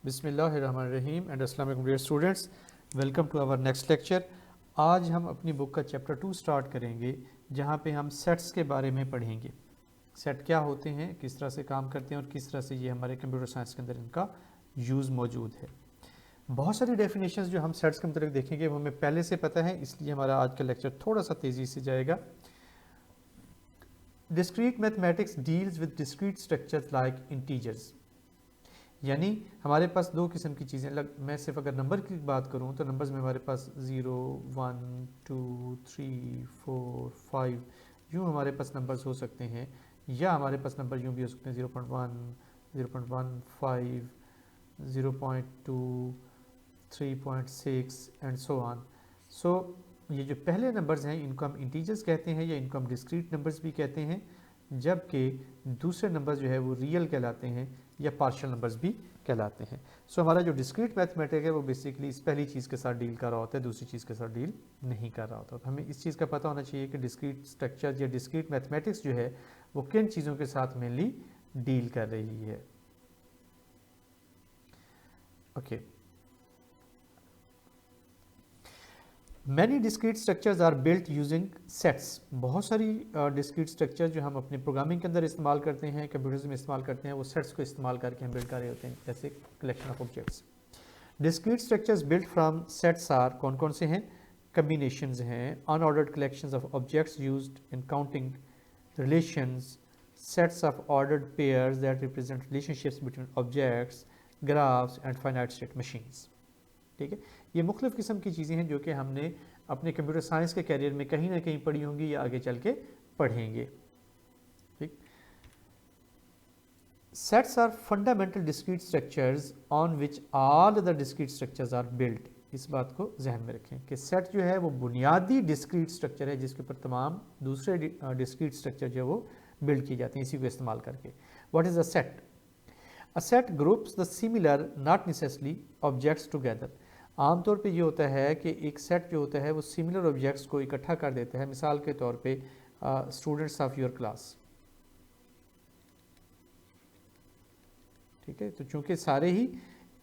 बिस्मिल्लाहिर्रहमानिर्रहीम एंड अस्सलाम वालेकुम dear students, welcome to our next lecture. आज हम अपनी बुक का चैप्टर 2 स्टार्ट करेंगे, जहाँ पे हम सेट्स के बारे में पढ़ेंगे। सेट क्या होते हैं, किस तरह से काम करते हैं और किस तरह से ये हमारे कंप्यूटर साइंस के अंदर इनका यूज़ मौजूद है। बहुत सारी डेफिनेशंस जो हम सेट्स के मतलब देखेंगे वो हमें पहले से पता है, इसलिए हमारा आज का लेक्चर थोड़ा सा तेज़ी से जाएगा। Discrete mathematics deals with discrete structures like integers, यानी हमारे पास दो किस्म की चीज़ें मैं सिर्फ अगर नंबर की बात करूं तो नंबर्स में हमारे पास 0, 1, 2, 3, 4, 5 यूँ हमारे पास नंबर्स हो सकते हैं, या हमारे पास नंबर यूँ भी हो सकते हैं 0.1, 0.15, 0.2, 3.6 एंड सो ऑन। सो ये जो पहले नंबर्स हैं इनको हम इंटीजर्स कहते हैं या इनको हम डिस्क्रीट नंबर्स भी कहते हैं, जबकि दूसरे नंबर जो है वो रियल कहलाते हैं या पार्शियल नंबर्स भी कहलाते हैं। सो हमारा जो डिस्क्रीट मैथमेटिक है वो बेसिकली इस पहली चीज़ के साथ डील कर रहा होता है, दूसरी चीज़ के साथ डील नहीं कर रहा होता। तो हमें इस चीज़ का पता होना चाहिए कि डिस्क्रीट स्ट्रक्चर या डिस्क्रीट मैथमेटिक्स जो है वो किन चीज़ों के साथ मेनली डील कर रही है। Okay, many discrete structures are built using sets. बहुत सारी डिस्क्रीट स्ट्रक्चर जो हम अपने प्रोग्रामिंग के अंदर इस्तेमाल करते हैं, कंप्यूटर्स में इस्तेमाल करते हैं, वो सेट्स को इस्तेमाल करके हम बिल्ड कर रहे होते हैं, जैसे collection of objects. Discrete structures built from sets are कौन कौन से हैं? कम्बिनेशंस हैं, unordered collections of objects used in counting relations, sets of ordered pairs that represent relationships between objects, graphs and finite state machines. ठीक है, ये मुख्तलिफ़ किस्म की चीज़ें हैं जो कि हमने अपने कंप्यूटर साइंस के कैरियर में कहीं ना कहीं पढ़ी होंगी या आगे चल के पढ़ेंगे। ठीक, sets are fundamental discrete structures on which all other discrete structures are built. इस बात को जहन में रखें कि सेट जो है वो बुनियादी डिस्क्रीट स्ट्रक्चर है जिसके ऊपर तमाम दूसरे डिस्क्रीट स्ट्रक्चर जो है वो बिल्ड किए जाते हैं इसी को इस्तेमाल करके। What is a set? A set groups the similar not necessarily objects together. आमतौर पे ये होता है कि एक सेट जो होता है वो सिमिलर ऑब्जेक्ट्स को इकट्ठा कर देता है। मिसाल के तौर पे स्टूडेंट्स ऑफ योर क्लास, ठीक है, तो चूंकि सारे ही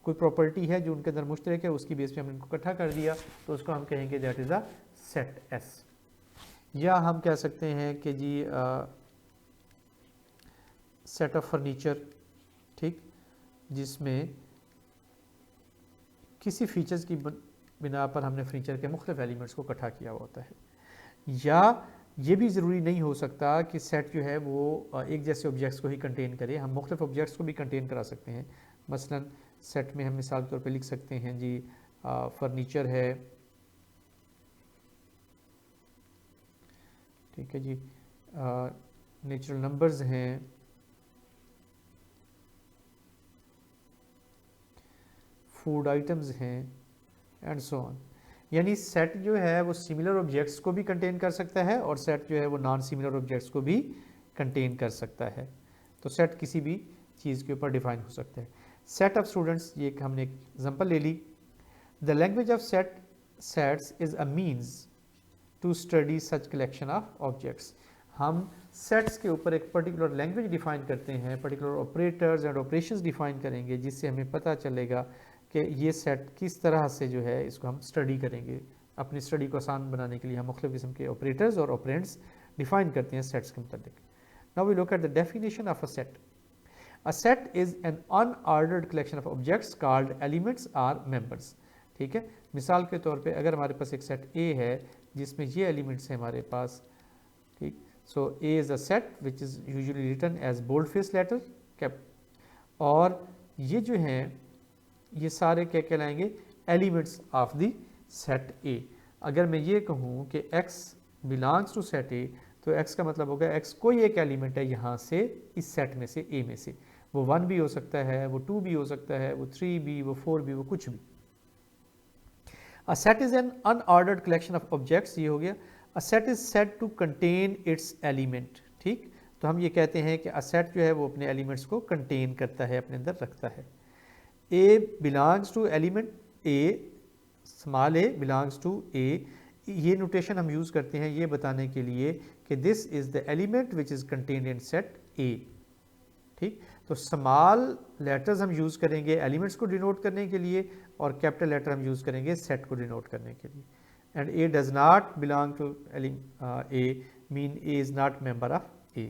कोई प्रॉपर्टी है जो उनके अंदर मुश्तरक है, उसकी बेस पे हमने इनको इकट्ठा कर दिया, तो उसको हम कहेंगे that is a set S. या हम कह सकते हैं कि जी सेट ऑफ फर्नीचर, ठीक, जिसमें किसी फीचर्स की बिना पर हमने फर्नीचर के मुख्तलिफ एलिमेंट्स को इकट्ठा किया हुआ होता है। या ये भी ज़रूरी नहीं हो सकता कि सेट जो है वो एक जैसे ऑब्जेक्ट्स को ही कंटेन करे, हम मुख्तलिफ ऑब्जेक्ट्स को भी कंटेन करा सकते हैं। मसलन सेट में हम मिसाल के तौर पे लिख सकते हैं जी फर्नीचर है, ठीक है जी, नेचुरल नंबर्स हैं, फूड आइटम्स हैं एंड सो ऑन। यानी सेट जो है वो सिमिलर ऑब्जेक्ट्स को भी कंटेन कर सकता है और सेट जो है वो नॉन सिमिलर ऑब्जेक्ट्स को भी कंटेन कर सकता है। तो सेट किसी भी चीज़ के ऊपर डिफाइन हो सकता है। सेट ऑफ स्टूडेंट्स, ये हमने एक एग्जांपल ले ली। The language of sets is a means to study such collection of objects. हम सेट्स के ऊपर एक पर्टिकुलर लैंग्वेज डिफाइन करते हैं, particular operators and operations define करेंगे, जिससे हमें पता चलेगा कि ये सेट किस तरह से जो है इसको हम स्टडी करेंगे। अपनी स्टडी को आसान बनाने के लिए हम मुख्तलिफ किस्म के ऑपरेटर्स और ऑपरेंड्स डिफाइन करते हैं सेट्स के मुताबिक। Now we look at the definition of a set. A set is an unordered collection of objects called elements or members. ठीक है, मिसाल के तौर पे अगर हमारे पास एक सेट ए है जिसमें ये एलिमेंट्स हैं हमारे पास, ठीक, so A is a set which is usually written as bold face letter cap, और ये जो हैं ये सारे क्या कहलाएंगे? Elements of the set A. अगर मैं ये कहूँ कि x belongs to set A, तो x का मतलब होगा x कोई एक एलिमेंट है यहाँ से, इस सेट में से, a में से। वो 1 भी हो सकता है, वो 2 भी हो सकता है, वो 3 भी, वो 4 भी, वो कुछ भी। A set is an unordered collection of objects, ये हो गया। A set is said to contain its element. ठीक, तो हम ये कहते हैं कि अ सेट जो है वो अपने एलिमेंट्स को कंटेन करता है, अपने अंदर रखता है। A belongs to element A, small a belongs to A, ये नोटेशन हम यूज़ करते हैं ये बताने के लिए कि this is the element which is contained in set A। ठीक, तो तो स्मॉल लेटर्स हम यूज़ करेंगे एलिमेंट्स को डिनोट करने के लिए और कैपिटल लेटर हम यूज़ करेंगे सेट को डिनोट करने के लिए। And A does not belong to A mean A is not member of A.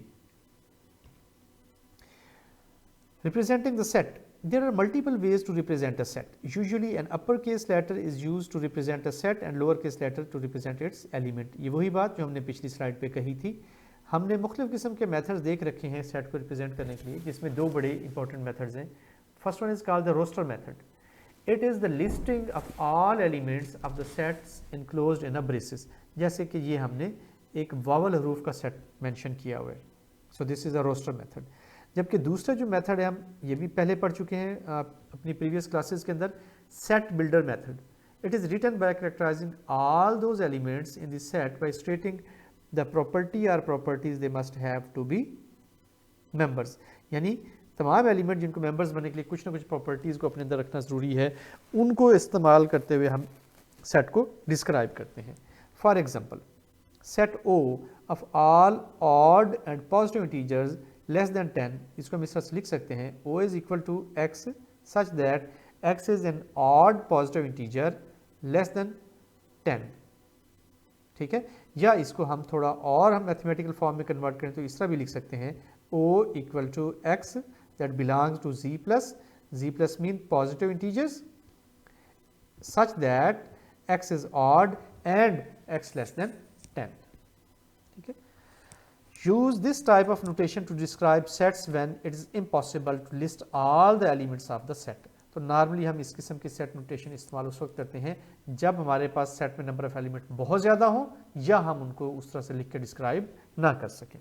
Representing the set. There are multiple ways to represent a set. Usually an uppercase letter is used to represent a set and lowercase letter to represent its element. ये वही बात जो हमने पिछली slide पे कही थी। हमने मुख्तलिफ किस्म के मेथड्स देख रखे हैं सेट को रिप्रेजेंट करने के लिए, जिसमें दो बड़े इंपॉर्टेंट मेथड्स हैं। First one is called the roster method. It is the listing of all elements of the sets enclosed in a braces. जैसे कि ये हमने एक वावल हरूफ का सेट मेंशन किया हुआ है, so this is a roster method. जबकि दूसरा जो मेथड है हम ये भी पहले पढ़ चुके हैं अपनी प्रीवियस क्लासेस के अंदर, set builder method. It is written by characterising all those elements in the set by stating the property or properties they must have to be members. यानी तमाम एलिमेंट जिनको मेंबर्स बनने के लिए कुछ ना कुछ प्रॉपर्टीज़ को अपने अंदर रखना ज़रूरी है, उनको इस्तेमाल करते हुए हम सेट को डिस्क्राइब करते हैं. For example, set O of all odd and positive integers less than 10, इसको हम इस तरह से लिख सकते हैं, O is equal to x such that x is an odd positive integer less than 10. ठीक है, या इसको हम थोड़ा और हम मैथमेटिकल फॉर्म में कन्वर्ट करें तो इस तरह भी लिख सकते हैं, O equal to x that belongs to z plus mean positive integers such that x is odd and x less than 10. ठीक है, use this type of notation to describe sets when it is impossible to list all the elements of the set. तो normally हम इस किस्म की set notation इस्तेमाल उस वक्त करते हैं जब हमारे पास सेट में नंबर ऑफ एलिमेंट बहुत ज़्यादा हो या हम उनको उस तरह से लिख के डिस्क्राइब ना कर सकें.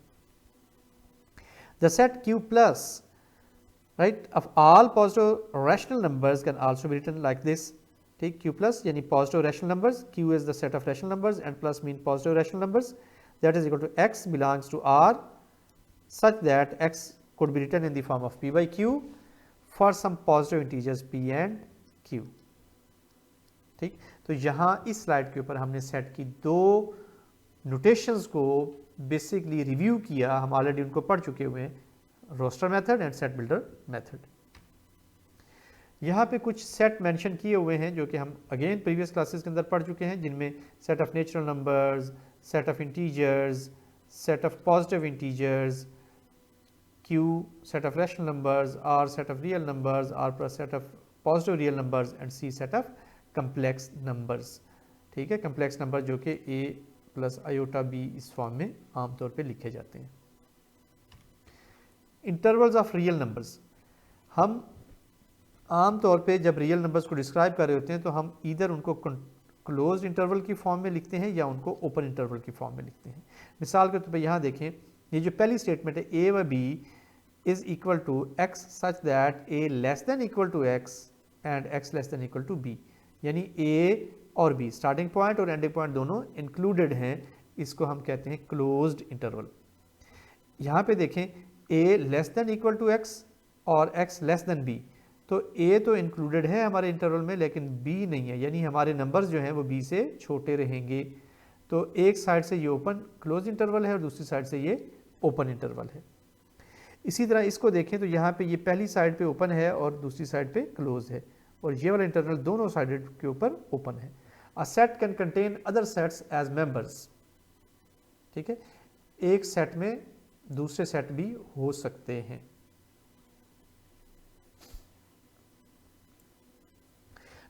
The set Q plus, right, of all positive rational numbers can also be written like this. ठीक, Q plus यानी positive rational numbers, Q is the set of rational numbers and plus mean positive rational numbers. That is equal to x belongs to R such that x could be written in the form of p by q for some positive integers p and q. ठीक, तो यहाँ इस slide के ऊपर हमने set की दो notations को बेसिकली रिव्यू किया. हम ऑलरेडी उनको पढ़ चुके हुए हैं, roster method and set builder method. यहाँ पे कुछ सेट मेंशन किए हुए हैं जो कि हम अगेन प्रीवियस क्लासेस के अंदर पढ़ चुके हैं, जिनमें set of natural numbers, set of integers, set of positive integers, Q set of rational numbers, R set of real numbers, R plus set of positive real numbers and C set of complex numbers. ठीक है, complex numbers जो कि A plus iota B इस form में आमतौर पे लिखे जाते हैं. Intervals of real numbers. हम आमतौर पे जब रियल नंबर्स को डिस्क्राइब कर रहे होते हैं तो हम इधर उनको क्लोज इंटरवल की फॉर्म में लिखते हैं या उनको ओपन इंटरवल की फॉर्म में लिखते हैं. मिसाल के तौर पे यहाँ देखें, ये जो पहली स्टेटमेंट है a व b is equal to x such that a less than equal to x and x less than equal to b, यानी a और b स्टार्टिंग पॉइंट और एंडिंग पॉइंट दोनों इंक्लूडेड हैं, इसको हम कहते हैं क्लोज्ड इंटरवल. यहाँ पे देखें a less than equal to x और x लेस देन b, तो A तो इंक्लूडेड है हमारे इंटरवल में लेकिन B नहीं है, यानी हमारे नंबर्स जो हैं वो B से छोटे रहेंगे. तो एक साइड से ये ओपन क्लोज इंटरवल है और दूसरी साइड से ये ओपन इंटरवल है. इसी तरह इसको देखें तो यहाँ पे ये पहली साइड पे ओपन है और दूसरी साइड पे क्लोज है और ये वाला इंटरवल दोनों साइड के ऊपर ओपन है. A set can contain other sets as members. ठीक है, एक सेट में दूसरे सेट भी हो सकते हैं.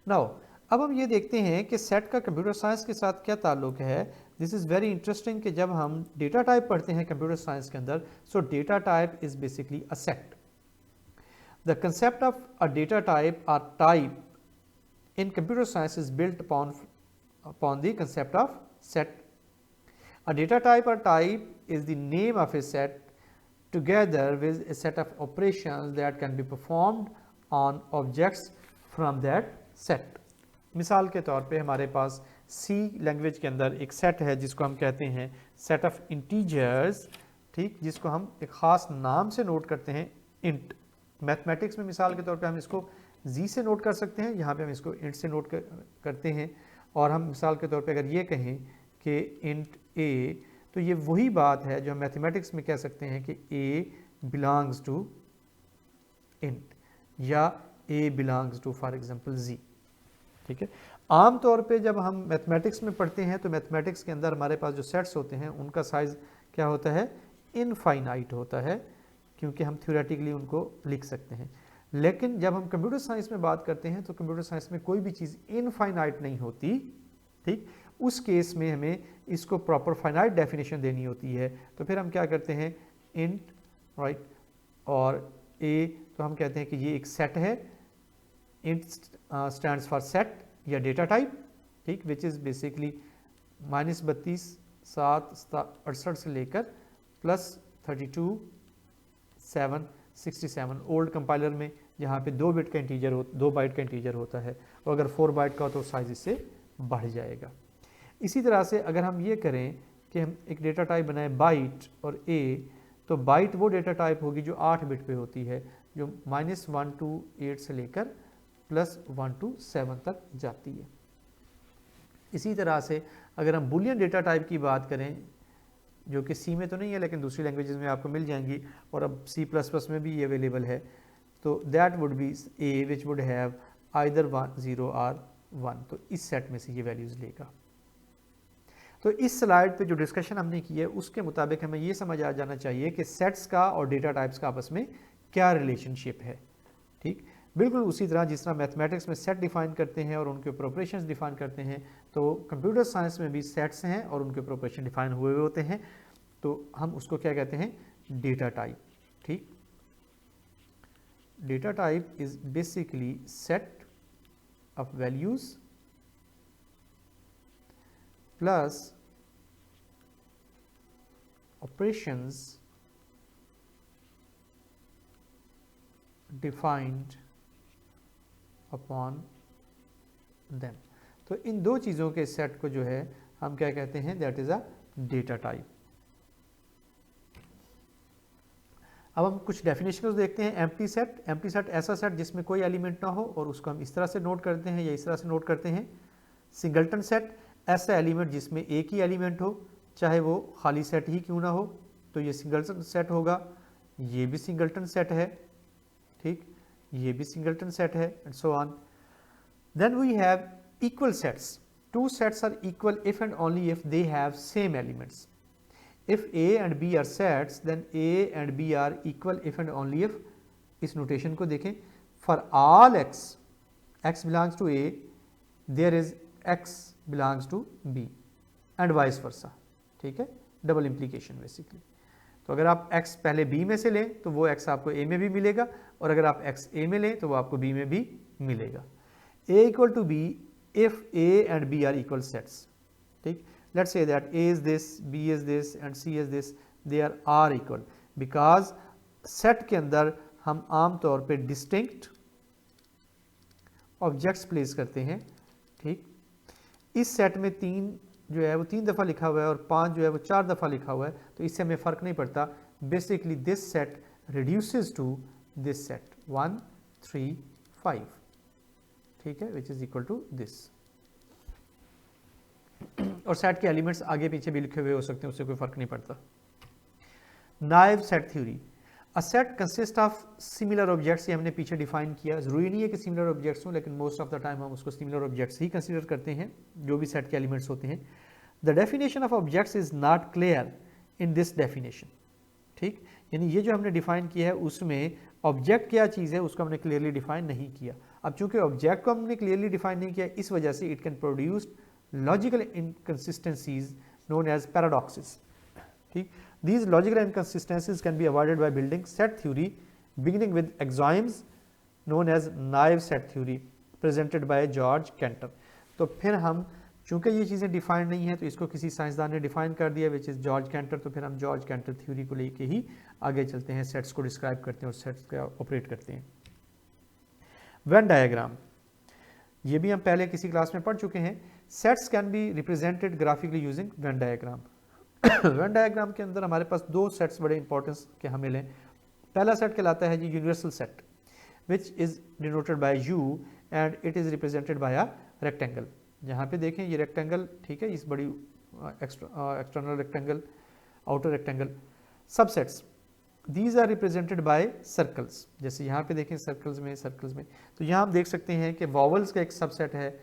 नाउ अब हम ये देखते हैं कि सेट का कंप्यूटर साइंस के साथ क्या ताल्लुक है. दिस इज़ वेरी इंटरेस्टिंग कि जब हम डेटा टाइप पढ़ते हैं कंप्यूटर साइंस के अंदर, so data type is basically a set. The concept of a data type or type in computer science is built upon the concept of set. A data type or type is the name of a set together with a set of operations that can be performed on objects from that set. मिसाल के तौर पे हमारे पास C language के अंदर एक set है जिसको हम कहते हैं सेट ऑफ इंटीजर्स. ठीक, जिसको हम एक ख़ास नाम से नोट करते हैं, इंट. मैथमेटिक्स में मिसाल के तौर पे हम इसको Z से नोट कर सकते हैं, यहाँ पे हम इसको इंट से नोट करते हैं. और हम मिसाल के तौर पे अगर ये कहें कि इंट A, तो ये वही बात है जो हम मैथमेटिक्स में कह सकते हैं कि A बिलोंग्स टू int या a belongs to for example z। ठीक है, आम तौर पे जब हम मैथमेटिक्स में पढ़ते हैं तो मैथमेटिक्स के अंदर हमारे पास जो सेट्स होते हैं उनका साइज क्या होता है, इनफाइनाइट होता है, क्योंकि हम थ्योरेटिकली उनको लिख सकते हैं। लेकिन जब हम कंप्यूटर साइंस में बात करते हैं तो कंप्यूटर साइंस में कोई भी चीज़ इनफाइनाइट नहीं होती। ठीक, उस केस में हमें इसको प्रॉपर फाइनाइट डेफिनेशन देनी होती है। तो फिर हम क्या करते हैं, इंट राइट और a, तो हम कहते हैं कि ये एक सेट है, इंट स्टैंड्स फॉर सेट या डेटा टाइप, ठीक, विच इज़ बेसिकली -32 7 68 से लेकर +32 7 67 ओल्ड कंपाइलर में, जहाँ पे 2 बिट का इंटीजर 2 बाइट का इंटीजर होता है, और अगर 4 बाइट का हो तो साइज इससे बढ़ जाएगा। इसी तरह से अगर हम ये करें कि हम एक डेटा टाइप बनाएं बाइट और a, तो बाइट वो डेटा टाइप होगी जो 8 बिट पे होती है, जो -1 to 8 से लेकर +1 to 7 तक जाती है। इसी तरह से अगर हम बुलियन डेटा टाइप की बात करें, जो कि सी में तो नहीं है लेकिन दूसरी लैंग्वेजेस में आपको मिल जाएंगी, और अब C++ में भी ये अवेलेबल है, तो that would B a which would have either 0 और 1, तो इस सेट में से ये वैल्यूज़ लेगा। तो इस स्लाइड पे जो डिस्कशन हमने की है उसके मुताबिक हमें ये समझ आ जाना चाहिए कि सेट्स का और डेटा टाइप्स का आपस में क्या रिलेशनशिप है। ठीक, बिल्कुल उसी तरह जिस तरह मैथमेटिक्स में सेट डिफाइन करते हैं और उनके ऊपर ऑपरेशंस डिफाइन करते हैं, तो कंप्यूटर साइंस में भी सेट्स हैं और उनके ऊपर ऑपरेशन डिफाइन हुए हुए होते हैं, तो हम उसको क्या कहते हैं, डेटा टाइप। ठीक, data type is basically set of values plus operations defined upon them। तो इन दो चीज़ों के सेट को जो है हम क्या कहते हैं, that is a data type. अब हम कुछ डेफिनेशंस देखते हैं। एम्प्टी सेट, एम्प्टी सेट ऐसा सेट जिसमें कोई एलिमेंट ना हो, और उसको हम इस तरह से नोट करते हैं या इस तरह से नोट करते हैं। सिंगलटन सेट, ऐसा एलिमेंट जिसमें एक ही एलिमेंट हो, चाहे वो खाली सेट ही क्यों ना हो, तो ये सिंगलटन सेट होगा। ये भी सिंगलटन सेट है, ठीक, ये भी सिंगलटन सेट है, and so on. Then we have equal sets. Two sets are equal if and only if they have same elements. If a and b are sets, then a and b are equal if and only if, इस notation को देखें, for all x belongs to a, there is x belongs to b and vice versa। ठीक है, double implication basically. तो अगर आप x पहले b में से लें तो वो x आपको a में भी मिलेगा, और अगर आप x a में लें तो वो आपको b में भी मिलेगा। a equal to b if a and b are equal sets। ठीक, let's say that a is this, b is this and c is this, they are equal, because set के अंदर हम आम तौर पे डिस्टिंक्ट ऑब्जेक्ट्स प्लेस करते हैं। ठीक, इस सेट में 3 जो है वो 3 दफ़ा लिखा हुआ है और 5 जो है वो 4 दफ़ा लिखा हुआ है, तो इससे हमें फ़र्क नहीं पड़ता। Basically this set reduces to this set 1 3 5, ठीक है, which is equal to this. और सेट के एलिमेंट्स आगे पीछे भी लिखे हुए हो सकते हैं, उससे कोई फर्क नहीं पड़ता। Naive set theory, a set consist of similar objects, ये हमने पीछे डिफाइन किया। जरूरी नहीं है कि सिमिलर ऑब्जेक्ट्स हों, लेकिन मोस्ट ऑफ द टाइम हम उसको सिमिलर ऑब्जेक्ट्स ही कंसीडर करते हैं जो भी सेट के एलिमेंट्स होते हैं। The definition of objects is not clear in this definition. ठीक, यानी ये जो हमने डिफाइन किया है उसमें ऑब्जेक्ट क्या चीज़ है उसको हमने क्लियरली डिफाइन नहीं किया। अब चूंकि ऑब्जेक्ट को हमने क्लियरली डिफाइन नहीं किया, इस वजह से it can produce logical inconsistencies known as paradoxes। ठीक, these logical inconsistencies can be avoided by building set theory beginning with axioms known as naive set theory presented by George Cantor। तो फिर हम चूंकि ये चीज़ें डिफाइंड नहीं है तो इसको किसी साइंसदान ने डिफाइन कर दिया विच इज़ जॉर्ज कैंटर, तो फिर हम जॉर्ज कैंटर थ्योरी को लेके ही आगे चलते हैं, सेट्स को डिस्क्राइब करते हैं और सेट्स को ऑपरेट करते हैं। वेन डायग्राम, ये भी हम पहले किसी क्लास में पढ़ चुके हैं। Sets can be represented graphically using Venn diagram. Venn diagram के अंदर हमारे पास 2 सेट्स बड़े इंपॉर्टेंस के हमें लें। पहला सेट कहलाता है जी universal set which is denoted by U and it is represented by a rectangle. यहाँ पे देखें ये रेक्टेंगल, ठीक है, इस बड़ी external rectangle, outer rectangle. Subsets, these are represented by circles. जैसे यहाँ पे देखें सर्कल्स में तो यहाँ हम देख सकते हैं कि वॉवल्स का एक सबसेट है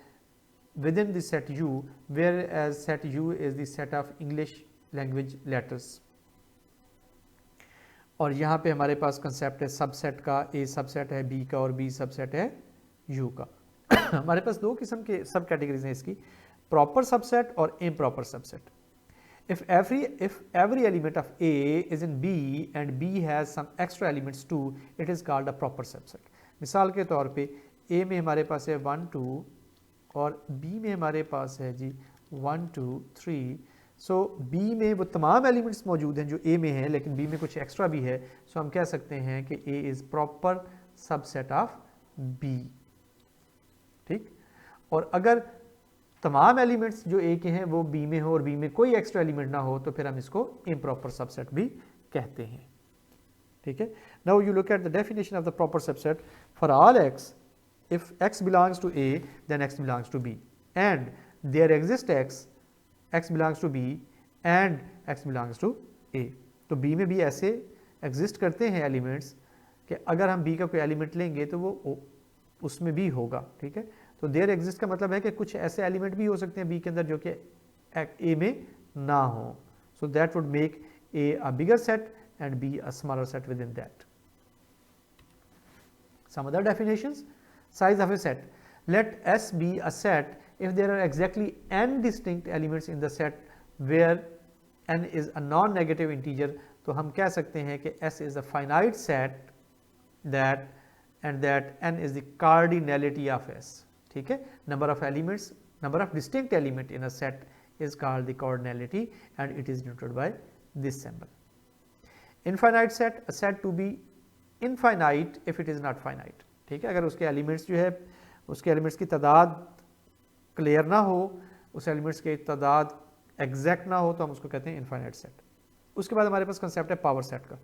within this set U, whereas set U is the set of English language letters. और यहाँ पे हमारे पास कंसेप्ट है सबसेट का, A सबसेट है B का और B सबसेट है U का। हमारे पास दो किस्म के सब कैटेगरीज हैं इसकी, प्रॉपर सबसेट और improper subset. If every element of A is in B and B has some extra elements too, it is called a proper subset. मिसाल के तौर पे A में हमारे पास है 1 2 और B में हमारे पास है जी 1 2 3। सो B में वो तमाम एलिमेंट्स मौजूद हैं जो A में हैं, लेकिन B में कुछ एक्स्ट्रा भी है। सो हम कह सकते हैं कि A is proper subset of B। ठीक, और अगर तमाम एलिमेंट्स जो A के हैं वो B में हो और B में कोई एक्स्ट्रा एलिमेंट ना हो तो फिर हम इसको इम्प्रॉपर सबसेट भी कहते हैं। ठीक है, now you look at the definition of the proper subset for all x, if x belongs to A then x belongs to B and there exists x belongs to B and x belongs to A। तो B में भी ऐसे exist करते हैं elements कि अगर हम B का कोई एलिमेंट लेंगे तो वो उसमें भी होगा। ठीक है, तो देयर एग्जिस्ट का मतलब है कि कुछ ऐसे एलिमेंट भी हो सकते हैं बी के अंदर जो कि ए में ना हो। So that would make A a bigger set and B a smaller set within that. Some other definitions, size of a set, let S be a set if there are exactly n distinct elements in the set where n is a non-negative integer, तो हम कह सकते हैं कि S is a finite set that and that n is the cardinality of S। ठीक है, number of elements, number of distinct element in a set is called the cardinality and it is denoted by this symbol। Infinite set, a set to be infinite if it is not finite। ठीक है, अगर उसके elements जो है उसके elements की तादाद clear ना हो, उस एलिमेंट्स की तादाद एग्जैक्ट ना हो तो हम उसको कहते हैं इनफाइनाइट सेट। उसके बाद हमारे पास कंसेप्ट है पावर सेट का।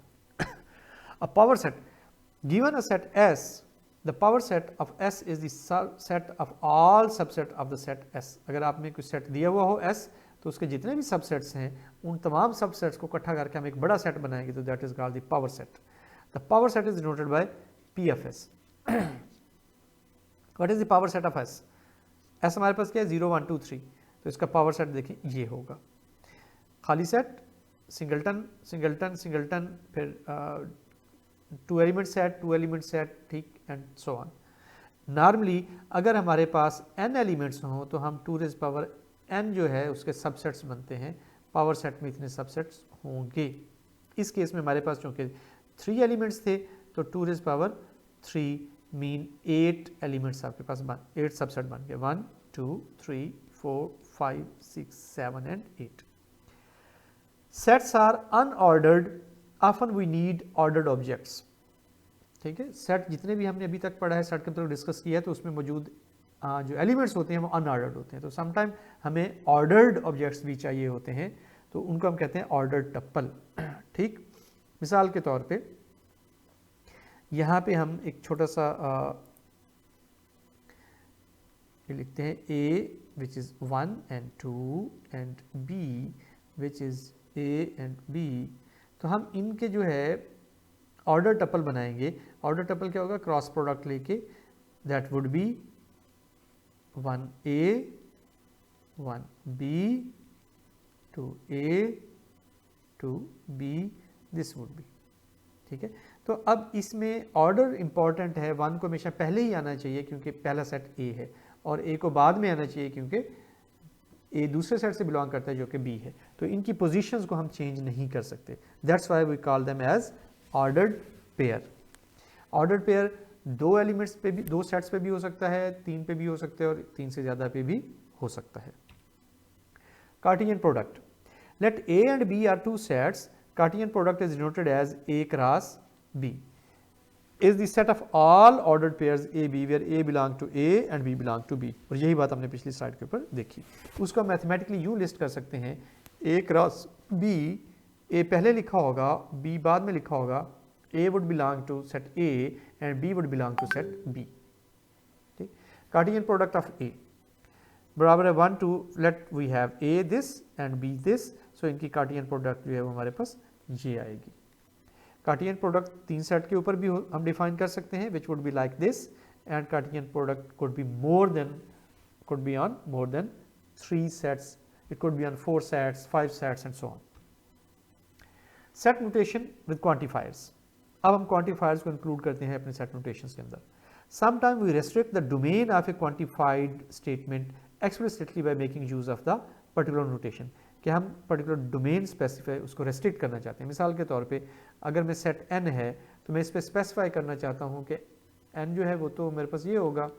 A power set given a set S, the power set of S is the set of all subset of the set S। अगर आपने कोई सेट दिया हुआ हो S तो उसके जितने भी सबसेट्स हैं उन तमाम सबसेट्स को इकट्ठा करके हम एक बड़ा सेट बनाएंगे तो that is called the power set. The power set is denoted by P of S। What is the power set of S? S हमारे पास क्या है 0 1 2 3, तो इसका पावर सेट देखिए ये होगा। खाली सेट, सिंगलटन सिंगलटन सिंगलटन, फिर 2 एलिमेंट सेट 2 एलिमेंट सेट, ठीक, एंड सो ऑन। नॉर्मली अगर हमारे पास n एलिमेंट्स हों तो हम 2 रेज़ पावर n जो है उसके सबसेट्स बनते हैं। पावर सेट में इतने सबसेट्स होंगे। इस केस में हमारे पास चूँकि 3 एलिमेंट्स थे तो 2 रेज़ पावर 3 मीन 8 एलिमेंट्स आपके पास 8 सबसेट बन गए, 1 2 3 4 5 6 7 and 8। Sets are unordered, often we need ordered objects. ठीक है, सेट जितने भी हमने अभी तक पढ़ा है, सेट के अंदर डिस्कस किया है, तो उसमें मौजूद जो एलिमेंट्स होते हैं वो अनऑर्डर्ड होते हैं। तो समटाइम हमें ऑर्डर्ड ऑब्जेक्ट्स भी चाहिए होते हैं, तो उनको हम कहते हैं ऑर्डर्ड टप्पल। ठीक, मिसाल के तौर पे यहाँ पे हम एक छोटा सा ये लिखते हैं A which is 1 and 2 and B which is A and B। तो हम इनके जो है ऑर्डर टपल बनाएंगे। ऑर्डर टपल क्या होगा? क्रॉस प्रोडक्ट लेके, that would B 1A 1B 2A 2B, this would be. ठीक है, तो अब इसमें ऑर्डर इंपॉर्टेंट है। 1 को हमेशा पहले ही आना चाहिए क्योंकि पहला सेट A है, और A को बाद में आना चाहिए क्योंकि A दूसरे सेट से बिलोंग करता है जो कि B है। तो इनकी पोजीशंस को हम चेंज नहीं कर सकते। That's why we call them as ordered pair. Ordered pair 2 elements पे भी, 2 सेट्स पे भी हो सकता है, 3 पे भी हो सकता है और 3 से ज़्यादा पे भी हो सकता है। Cartesian product, let A and B are 2 sets, Cartesian product is denoted as A cross B is the set of all ordered pairs A B where A belong to A and B belong to B। और यही बात हमने पिछली slide के ऊपर देखी। उसको mathematically यूँ लिस्ट कर सकते हैं, A क्रॉस B, A पहले लिखा होगा, B बाद में लिखा होगा। A would belong to set A and B would belong to set B। ठीक, Cartesian product of A बराबर है 1 2, let we have A this and B this, so इनकी कार्टेशियन प्रोडक्ट जो है वो हमारे पास ये आएगी। कार्टेशियन प्रोडक्ट 3 सेट के ऊपर भी हम डिफाइन कर सकते हैं, which would be like this, and Cartesian product could be on more than 3 sets, it could be on 4 sets, 5 sets and so on. Set notation with quantifiers. अब हम quantifiers को include करते हैं अपने set notations के अंदर. Sometimes we restrict the domain of a quantified statement explicitly by making use of the particular notation. कि हम particular domain specify उसको restrict करना चाहते हैं. मिसाल के तौर पे अगर मैं set n है तो मैं इस पर specify करना चाहता हूँ कि n जो है वो तो मेरे पास ये होगा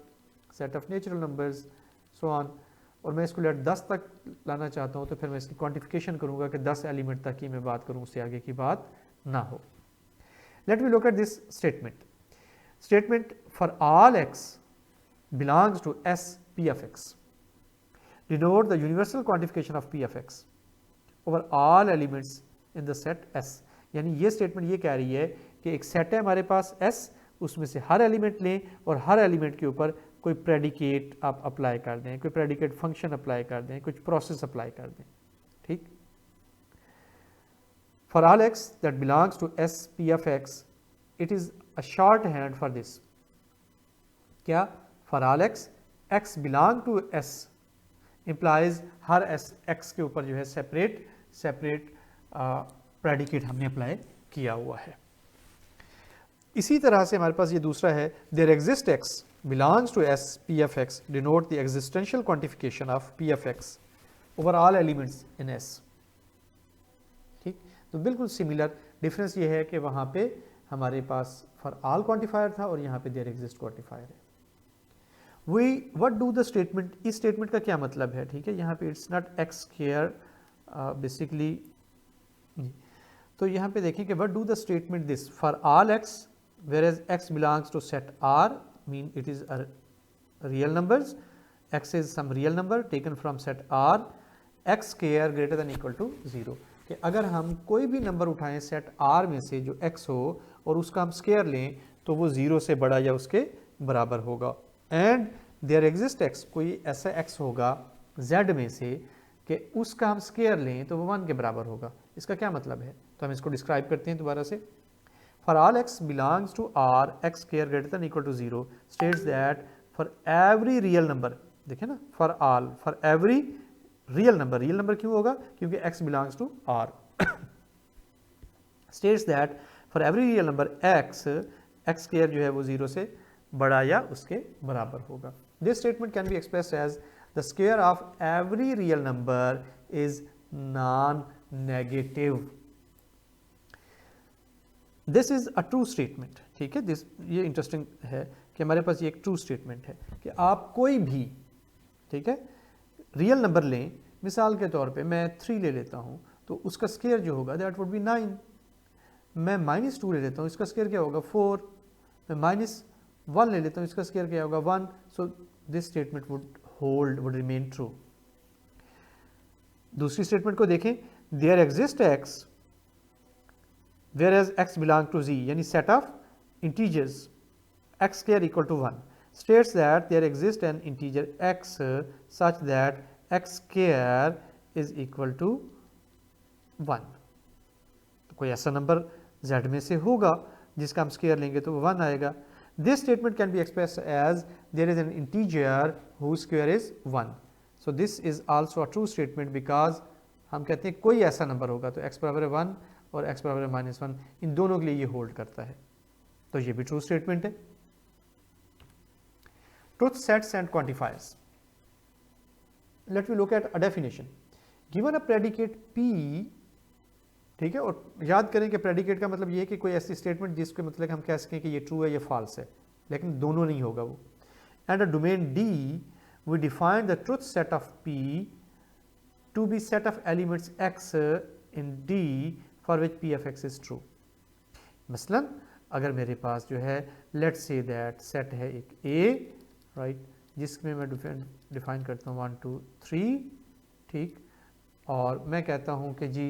set of natural numbers so on, और मैं इसको लेट 10 तक लाना चाहता हूँ तो फिर मैं इसकी क्वांटिफिकेशन करूँगा कि 10 एलिमेंट तक की मैं बात करूँ, उससे आगे की बात ना हो. Let me look at this statement for all x belongs to S P of x denote the universal quantification of P of x over all elements in the set S. यानी ये स्टेटमेंट ये कह रही है कि एक set है हमारे पास S, उसमें से हर एलिमेंट लें और हर एलिमेंट के ऊपर कोई प्रेडिकेट आप अप्लाई कर दें, कोई प्रेडिकेट फंक्शन अप्लाई कर दें, कुछ प्रोसेस अप्लाई कर दें. ठीक. For all x that belongs to S P of x, it is a short hand for this. क्या? For all x belong to S implies हर एस एक्स के ऊपर जो है सेपरेट प्रेडिकेट हमने अप्लाई किया हुआ है. इसी तरह से हमारे पास ये दूसरा है, there exist x belongs to S P of x denote the existential quantification of P of x over all elements in S. ठीक. तो बिल्कुल सिमिलर, डिफरेंस ये है कि वहाँ पे हमारे पास फॉर ऑल क्वांटिफायर था और यहाँ पे देयर एग्जिस्ट क्वांटिफायर है. व्हाट डू द स्टेटमेंट, इस स्टेटमेंट का क्या मतलब है? ठीक है, यहाँ पे it's not x square basically. तो यहाँ पे देखिए कि what do the statement this for all x whereas x belongs to set R, mean it is a real numbers, x is some real number taken from set R, x square greater than equal to 0. कि अगर हम कोई भी number उठाएं set R में से जो x हो और उसका हम स्क्वायर लें तो वो 0 से बड़ा या उसके बराबर होगा. एंड देयर एग्जिस्ट x, कोई ऐसा x होगा z में से कि उसका हम स्क्वायर लें तो वो 1 के बराबर होगा. इसका क्या मतलब है? तो हम इसको डिस्क्राइब करते हैं दोबारा से. For all x belongs to R, x square greater than equal to 0 states that for every real number, देखें ना, for every real number क्यों होगा? क्योंकि x belongs to R. states that for every real number x square जो है वो 0 से बड़ा या उसके बराबर होगा. This statement can be expressed as the square of every real number is non-negative. This is a true statement. ठीक है, दिस ये इंटरेस्टिंग है कि हमारे पास ये एक ट्रू स्टेटमेंट है कि आप कोई भी, ठीक है, रियल नंबर लें. मिसाल के तौर पे मैं 3 ले लेता हूँ तो उसका स्क्वायर जो होगा दैट वुड बी 9. मैं -2 ले लेता हूँ, इसका स्क्वायर क्या होगा? 4. मैं -1 ले लेता हूँ, इसका स्क्वायर क्या होगा? 1. So this statement would remain true. दूसरी स्टेटमेंट को देखें, there exist x whereas x belong to z, यानी set of integers x square equal to 1 states that there exists an integer x such that x square is equal to 1. तो कोई ऐसा number z में से होगा जिसका हम square लेंगे तो 1 आएगा. This statement can be expressed as there is an integer whose square is 1. So this is also a true statement because हम कहते हैं कोई ऐसा नंबर होगा तो x बराबर है 1 और x बराबर है -1, इन दोनों के लिए ये होल्ड करता है. तो ये भी ट्रू स्टेटमेंट है. Truth sets and quantifiers. Let me look at a definition. Given a predicate p, ठीक है, और याद करें कि प्रेडिकेट का मतलब ये है कि कोई ऐसी स्टेटमेंट जिसके मतलब हम कह सकें कि ये ट्रू है ये फॉल्स है, लेकिन दोनों नहीं होगा वो. And a domain D, we define the truth set of p to be set of elements x in D for which p of x is true. मसलन अगर मेरे पास जो है लेट्स से दैट सेट है एक A, राइट, जिसमें मैं define करता हूँ 1 2 3, ठीक, और मैं कहता हूँ कि जी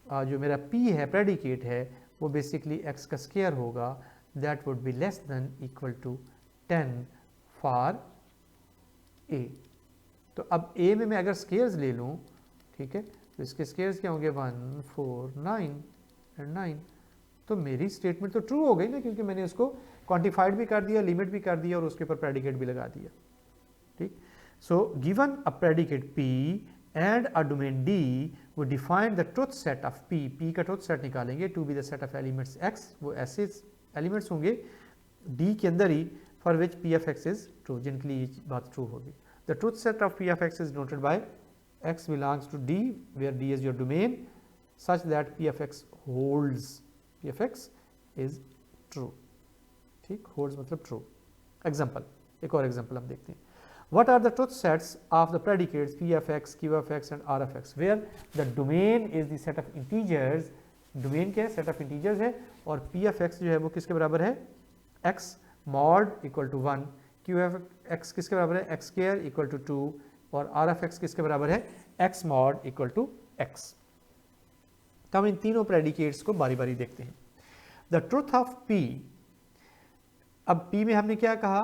जो मेरा p है प्रेडिकेट है वो बेसिकली x का स्क्वायर होगा, that would be less than equal to 10 for A. तो अब A में मैं अगर स्क्वायर्स ले लूँ, ठीक है, तो इसके स्क्वायर्स क्या होंगे? 1 4 9 एंड 9. तो मेरी स्टेटमेंट तो ट्रू हो गई ना, क्योंकि मैंने उसको क्वांटिफाइड भी कर दिया, लिमिट भी कर दिया और उसके ऊपर प्रेडिकेट भी लगा दिया। ठीक, so given a predicate P and a domain D, वो define the truth set of P का ट्रुथ सेट निकालेंगे to be the set of elements X, वो ऐसे एलिमेंट्स होंगे D के अंदर ही for which P of X is true, जिनके लिए ये बात ट्रू होगी। The truth set of P of X is noted by X belongs to D where D is your domain such that P of X holds, P of X is true। ठीक, holds मतलब true। Example, एक और example हम देखते हैं। What are the truth sets of the predicates P of X, Q of X and R of X where the domain is the set of integers, domain क्या है, set of integers है, और P of X जो है वो किसके बराबर है, X mod equal to 1, Q of X किसके बराबर है, X square equal to 2, और R of X किसके बराबर है, X mod equal to X। तो हम इन तीनों प्रेडिकेट्स को बारी बारी देखते हैं। द ट्रुथ ऑफ P, अब P में हमने क्या कहा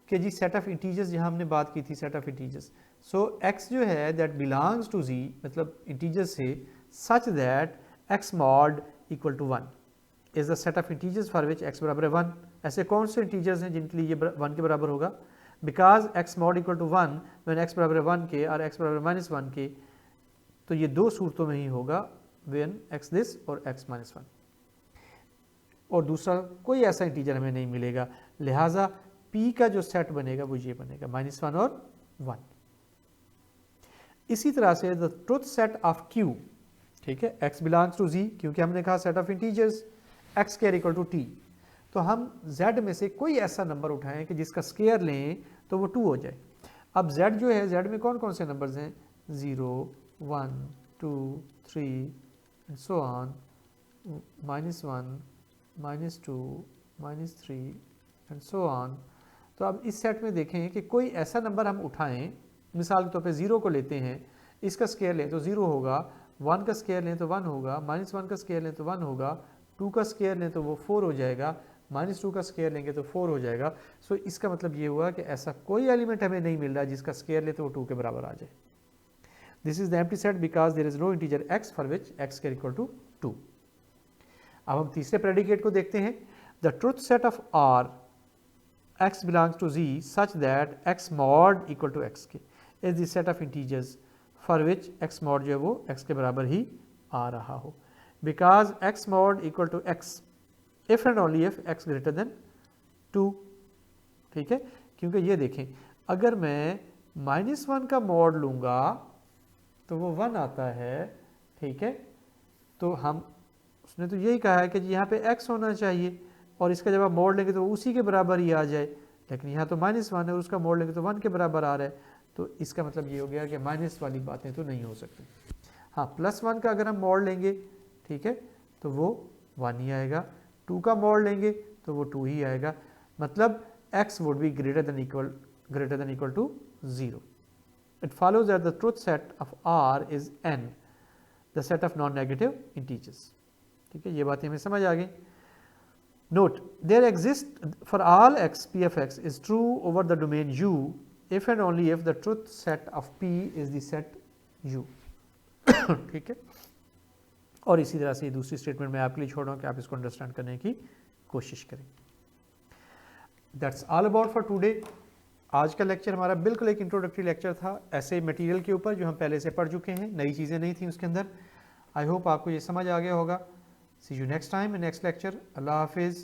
कि जी सेट ऑफ इंटीजर्स, जहां हमने बात की थी set of integers, so X जो है दैट बिलोंग्स टू Z, मतलब इंटीजर्स से, such that X mod equal to 1 is the set of integers for which X बराबर है 1। ऐसे कौन से इंटीजर्स हैं जिनके लिए ये 1 के बराबर होगा, because X mod equal to 1 when X बराबर है 1 के और X बराबर माइनस 1 के, तो ये दो सूरतों में ही होगा, व्हेन X दिस और X माइनस 1, और दूसरा कोई ऐसा इंटीजर हमें नहीं मिलेगा। लिहाजा P का जो सेट बनेगा वो ये बनेगा -1 और 1। इसी तरह से the truth set of Q, ठीक है, X बिलोंग्स टू Z, क्योंकि हमने कहा set of integers X square equal to T, तो हम Z में से कोई ऐसा नंबर उठाएं कि जिसका स्क्वायर लें तो वो 2 हो जाए। अब Z जो है, Z में कौन कौन से नंबर्स हैं, 0, 1, 2, 3 and so on, -1, -2, -3 and so on. तो अब इस सेट में देखें कि कोई ऐसा नंबर हम उठाएं, मिसाल के तौर पे 0 को लेते हैं, इसका स्क्वायर लें तो 0 होगा, 1 का स्क्वायर लें तो 1 होगा, -1 का स्क्वायर लें तो 1 होगा, 2 का स्क्वायर लें तो वो 4 हो जाएगा, -2 का स्क्वायर लेंगे तो 4 हो जाएगा। सो इसका मतलब ये हुआ कि ऐसा कोई एलिमेंट हमें नहीं मिल रहा जिसका स्क्वायर ले तो वो 2 के बराबर आ जाए। This is the empty set because there is no integer x for which x square equal to 2। अब हम तीसरे प्रेडिकेट को देखते हैं। The truth set of R X belongs to Z such that X mod equal to X के is the set of integers for which X mod जो है वो X के बराबर ही आ रहा हो, because X mod equal to X if and only if X greater than 2। ठीक है, क्योंकि ये देखें, अगर मैं -1 का मॉड लूँगा तो वो 1 आता है, ठीक है, तो हम, उसने तो यही कहा है कि यहाँ पे X होना चाहिए और इसका जब आप मोड़ लेंगे तो उसी के बराबर ही आ जाए, लेकिन यहाँ तो -1 है और उसका मोड़ लेंगे तो 1 के बराबर आ रहा है, तो इसका मतलब ये हो गया कि माइनस वाली बातें तो नहीं हो सकती। हाँ, +1 का अगर हम मोड़ लेंगे, ठीक है, तो वो 1 ही आएगा, 2 का मोड़ लेंगे तो वो 2 ही आएगा, मतलब x would be greater than equal to 0। It follows that the truth set of R is n, the set of non-negative integers। ठीक है, ये बातें हमें समझ आ गई। Note, there exists for all x p of x is true over the domain U if and only if the truth set of P is the set U। ठीक है, और इसी तरह से दूसरी स्टेटमेंट मैं आपके लिए छोड़ रहा हूँ कि आप इसको अंडरस्टैंड करने की कोशिश करें। That's all about for today। आज का लेक्चर हमारा बिल्कुल एक इंट्रोडक्टरी लेक्चर था ऐसे मटेरियल के ऊपर जो हम पहले से पढ़ चुके हैं, नई चीज़ें नहीं थी उसके अंदर। आई होप आपको ये समझ आ गया होगा। See you next time in next lecture। Allah Hafiz।